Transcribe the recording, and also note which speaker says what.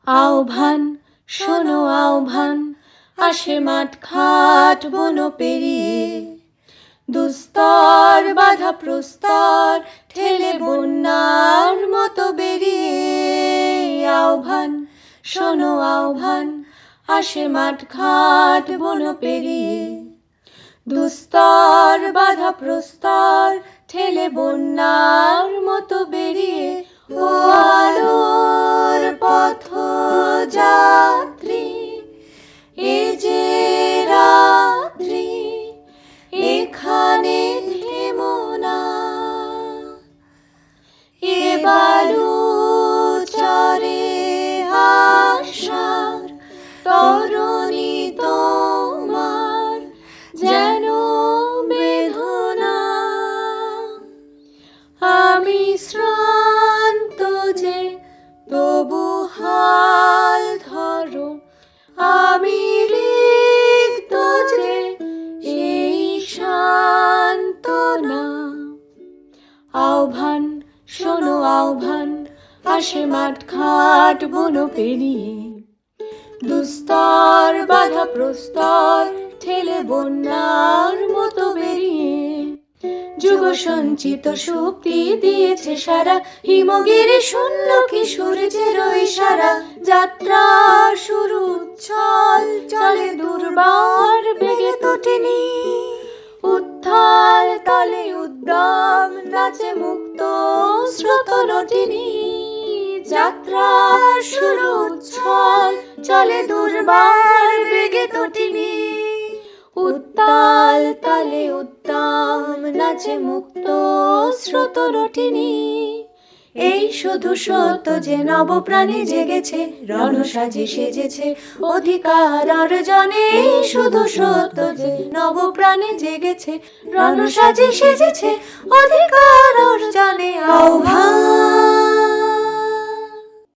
Speaker 1: আহ্বান শোনো আহ্বান, আসে মাঠ ঘাট বন পেরিয়ে, দুস্তর বাধা প্রস্তর ঠেলে বন্যার মতো বেরিয়ে। আহ্বান শোনো আহ্বান, আসে মাঠ ঘাট বন পেরিয়ে, দুস্তর বাধা প্রস্তর ঠেলে বন্যার মতো বেরিয়ে। ও আলোর পথযাত্রী, এ যে রাত্রি, এখানে থেমো না। এ বালুচরে আশার তরণী তোমার যেন বেদনা। আমি শ্রান্ত যে তবু হাল ধরো, আমি রিক্ত যে এই সান্ত্বনা। আহ্বান শোনো আহ্বান, আসে মাঠ ঘাট বন পেরিয়ে, দুস্তর বাধা প্রস্তর ঠেলে বন্যার মতো বেরিয়ে। যুগ সঞ্চিত শক্তি দিয়েছে সারা, হিমগিরি শূন্য কি সূর্যের ইশারা। যাত্রা শুরু চল চলে দুর্বার বেগে তোটেনি, উত্থাল তালে উদ্যম নাচে মুক্ত স্রোত নটিনি। যাত্রা শুরু চল চলে দুর্বার বেগে তোটেনি, উত্তাল তালে উদ্যম নাচে মুক্ত স্রোত নটিনি। এই শুধু সত্য যে নবপ্রাণে জেগেছে, রণসাজে সেজেছে অধিকার অর্জনে। এই শুধু সত্য যে নবপ্রাণে জেগেছে, রণসাজে সেজেছে অধিকার অর্জনে।